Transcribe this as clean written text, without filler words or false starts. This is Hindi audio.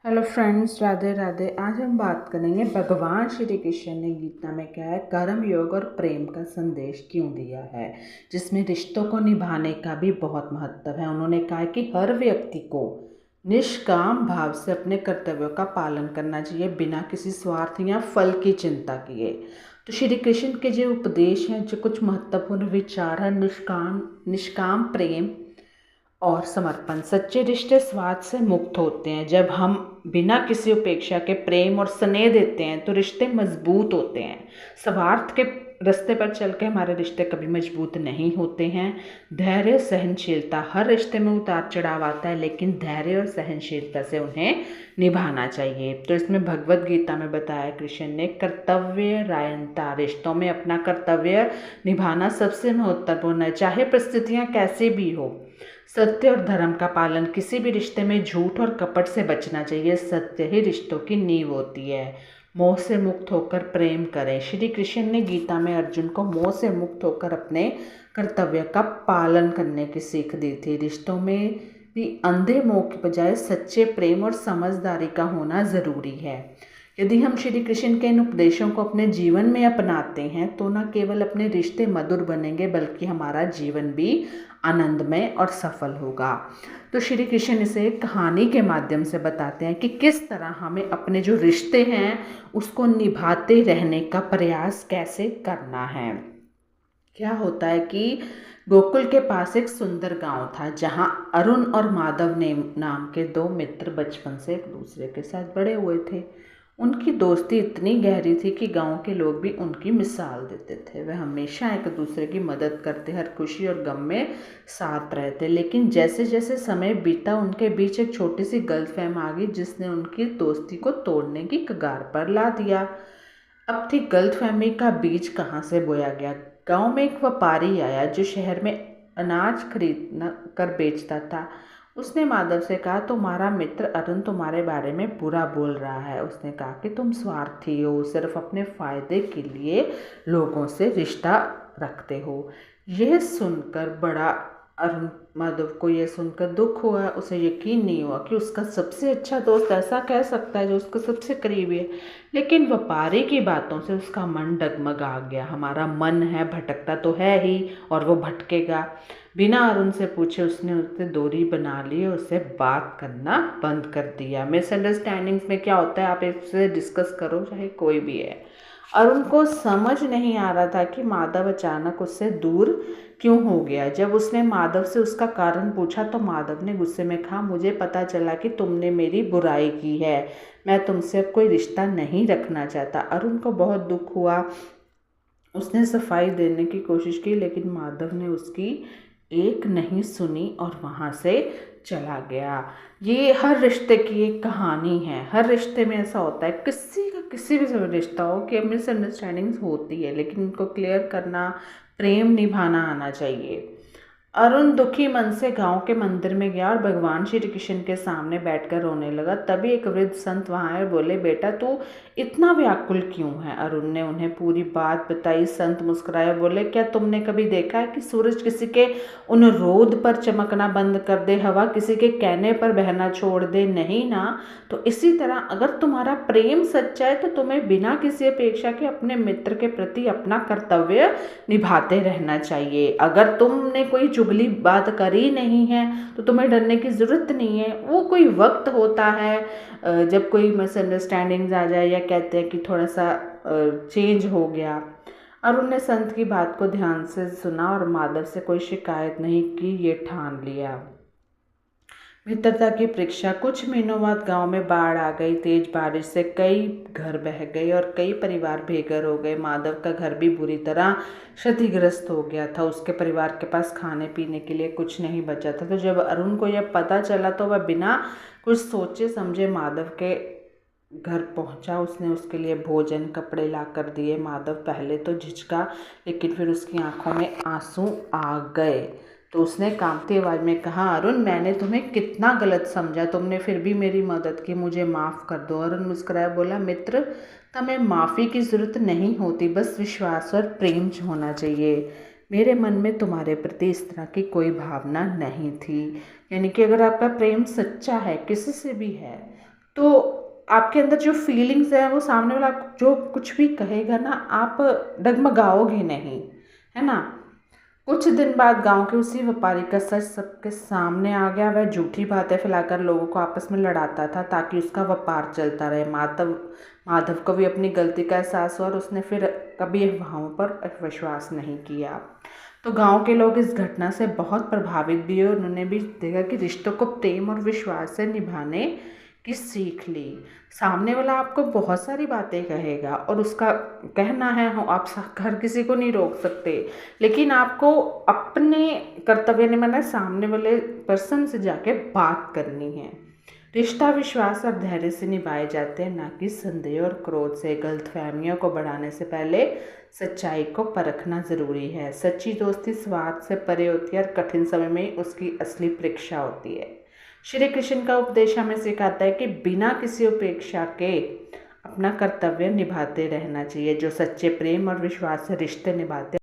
Hello friends, Radhe Radhe. आज हम बात करेंगे भगवान श्री कृष्ण ने गीता में क्या है, कर्म योग और प्रेम का संदेश क्यों दिया है, जिसमें रिश्तों को निभाने का भी बहुत महत्व है। उन्होंने कहा है कि हर व्यक्ति को निष्काम भाव से अपने कर्तव्यों का पालन करना चाहिए, बिना किसी स्वार्थ या फल की चिंता किए। तो श्री कृष्ण के जो उपदेश हैं, जो कुछ महत्वपूर्ण विचार हैं, निष्काम निष्काम प्रेम और समर्पण। सच्चे रिश्ते स्वार्थ से मुक्त होते हैं। जब हम बिना किसी उपेक्षा के प्रेम और स्नेह देते हैं तो रिश्ते मजबूत होते हैं। स्वार्थ के रास्ते पर चल के हमारे रिश्ते कभी मजबूत नहीं होते हैं। धैर्य सहनशीलता, हर रिश्ते में उतार चढ़ाव आता है, लेकिन धैर्य और सहनशीलता से उन्हें निभाना चाहिए। तो इसमें भगवत गीता में बताया कृष्ण ने, कर्तव्य रायनता, रिश्तों में अपना कर्तव्य निभाना सबसे महत्वपूर्ण है, चाहे परिस्थितियाँ कैसी भी हो। सत्य और धर्म का पालन, किसी भी रिश्ते में झूठ और कपट से बचना चाहिए। सत्य ही रिश्तों की नींव होती है। मोह से मुक्त होकर प्रेम करें। श्री कृष्ण ने गीता में अर्जुन को मोह से मुक्त होकर अपने कर्तव्य का पालन करने की सीख दी थी। रिश्तों में भी अंधे मोह के बजाय सच्चे प्रेम और समझदारी का होना ज़रूरी है। यदि हम श्री कृष्ण के इन उपदेशों को अपने जीवन में अपनाते हैं तो न केवल अपने रिश्ते मधुर बनेंगे, बल्कि हमारा जीवन भी आनंदमय और सफल होगा। तो श्री कृष्ण इसे एक कहानी के माध्यम से बताते हैं कि किस तरह हमें अपने जो रिश्ते हैं उसको निभाते रहने का प्रयास कैसे करना है। क्या होता है कि गोकुल के पास एक सुंदर गांव था, जहां अरुण और माधव ने नाम के दो मित्र बचपन से एक दूसरे के साथ बड़े हुए थे। उनकी दोस्ती इतनी गहरी थी कि गांव के लोग भी उनकी मिसाल देते थे। वे हमेशा एक दूसरे की मदद करते, हर खुशी और गम में साथ रहते। लेकिन जैसे जैसे समय बीता, उनके बीच एक छोटी सी गलतफहमी आ गई, जिसने उनकी दोस्ती को तोड़ने की कगार पर ला दिया। अब थी गलतफहमी का बीज कहाँ से बोया गया। गांव में एक व्यापारी आया जो शहर में अनाज खरीद कर बेचता था। उसने माधव से कहा, तुम्हारा मित्र अरुण तुम्हारे बारे में बुरा बोल रहा है। उसने कहा कि तुम स्वार्थी हो, सिर्फ अपने फायदे के लिए लोगों से रिश्ता रखते हो। यह सुनकर बड़ा अरुण माधव को यह सुनकर दुख हुआ। उसे यकीन नहीं हुआ कि उसका सबसे अच्छा दोस्त ऐसा कह सकता है, जो उसको सबसे करीबी है। लेकिन व्यापारी की बातों से उसका मन डगमगा गया। हमारा मन है, भटकता तो है ही, और वो भटकेगा। बिना अरुण से पूछे उसने उससे दूरी बना ली और उससे बात करना बंद कर दिया। मिसअंडरस्टैंडिंग्स में क्या होता है, आप इससे डिस्कस करो, चाहे कोई भी है। अरुण को समझ नहीं आ रहा था कि माधव अचानक उससे दूर क्यों हो गया। जब उसने माधव से उसका कारण पूछा तो माधव ने गुस्से में कहा, मुझे पता चला कि तुमने मेरी बुराई की है। मैं तुमसे अब कोई रिश्ता नहीं रखना चाहता। अरुण को बहुत दुख हुआ। उसने सफाई देने की कोशिश की, लेकिन माधव ने उसकी एक नहीं सुनी और वहाँ से चला गया। ये हर रिश्ते की एक कहानी है। हर रिश्ते में ऐसा होता है, किसी भी रिश्ता हो कि मिसअंडरस्टैंडिंग्स होती है, लेकिन उनको क्लियर करना, प्रेम निभाना आना चाहिए। अरुण दुखी मन से गांव के मंदिर में गया और भगवान श्री कृष्ण के सामने बैठकर रोने लगा। तभी एक वृद्ध संत वहां आए और बोले, बेटा तू इतना व्याकुल क्यों है। अरुण ने उन्हें पूरी बात बताई। संत मुस्कुराए, बोले, क्या तुमने कभी देखा है कि सूरज किसी के अनुरोध पर चमकना बंद कर दे, हवा किसी के कहने पर बहना छोड़ दे? नहीं ना। तो इसी तरह अगर तुम्हारा प्रेम सच्चा है तो तुम्हें बिना किसी अपेक्षा के अपने मित्र के प्रति अपना कर्तव्य निभाते रहना चाहिए। अगर तुमने कोई चुगली बात करी नहीं है तो तुम्हें डरने की ज़रूरत नहीं है। वो कोई वक्त होता है जब कोई मिसअंडरस्टैंडिंग्स आ जाए, या कहते हैं कि थोड़ा सा चेंज हो गया। अरुण ने संत की बात को ध्यान से सुना और माधव से कोई शिकायत नहीं की, ये ठान लिया। मित्रता की परीक्षा। कुछ महीनों बाद गांव में बाढ़ आ गई। तेज बारिश से कई घर बह गए और कई परिवार बेघर हो गए। माधव का घर भी बुरी तरह क्षतिग्रस्त हो गया था। उसके परिवार के पास खाने पीने के लिए कुछ नहीं बचा था। तो जब अरुण को यह पता चला तो वह बिना कुछ सोचे समझे माधव के घर पहुंचा। उसने उसके लिए भोजन, कपड़े ला कर दिए। माधव पहले तो झिझका, लेकिन फिर उसकी आंखों में आंसू आ गए। तो उसने कांपती आवाज़ में कहा, अरुण मैंने तुम्हें कितना गलत समझा, तुमने फिर भी मेरी मदद की, मुझे माफ़ कर दो। अरुण मुस्कुराया, बोला, मित्र तुम्हें माफ़ी की ज़रूरत नहीं होती, बस विश्वास और प्रेम होना चाहिए। मेरे मन में तुम्हारे प्रति इस तरह की कोई भावना नहीं थी। यानी कि अगर आपका प्रेम सच्चा है, किसी से भी है, तो आपके अंदर जो फीलिंग्स है वो सामने वाला आपको जो कुछ भी कहेगा ना, आप डगमगाओगे नहीं, है ना। कुछ दिन बाद गांव के उसी व्यापारी का सच सबके सामने आ गया। वह झूठी बातें फैलाकर लोगों को आपस में लड़ाता था ताकि उसका व्यापार चलता रहे। माधव माधव को भी अपनी गलती का एहसास हुआ और उसने फिर कभी अफवाहों पर विश्वास नहीं किया। तो गांव के लोग इस घटना से बहुत प्रभावित भी हुए। उन्होंने भी देखा कि रिश्तों को प्रेम और विश्वास से निभाने की सीख ली। सामने वाला आपको बहुत सारी बातें कहेगा और उसका कहना है, हो आप हर किसी को नहीं रोक सकते, लेकिन आपको अपने कर्तव्य निभाना, सामने वाले पर्सन से जाके बात करनी है। रिश्ता विश्वास और धैर्य से निभाए जाते हैं, ना कि संदेह और क्रोध से। गलतफहमियों को बढ़ाने से पहले सच्चाई को परखना ज़रूरी है। सच्ची दोस्ती स्वार्थ से परे होती है और कठिन समय में उसकी असली परीक्षा होती है। श्री कृष्ण का उपदेश हमें सिखाता है कि बिना किसी उपेक्षा के अपना कर्तव्य निभाते रहना चाहिए। जो सच्चे प्रेम और विश्वास से रिश्ते निभाते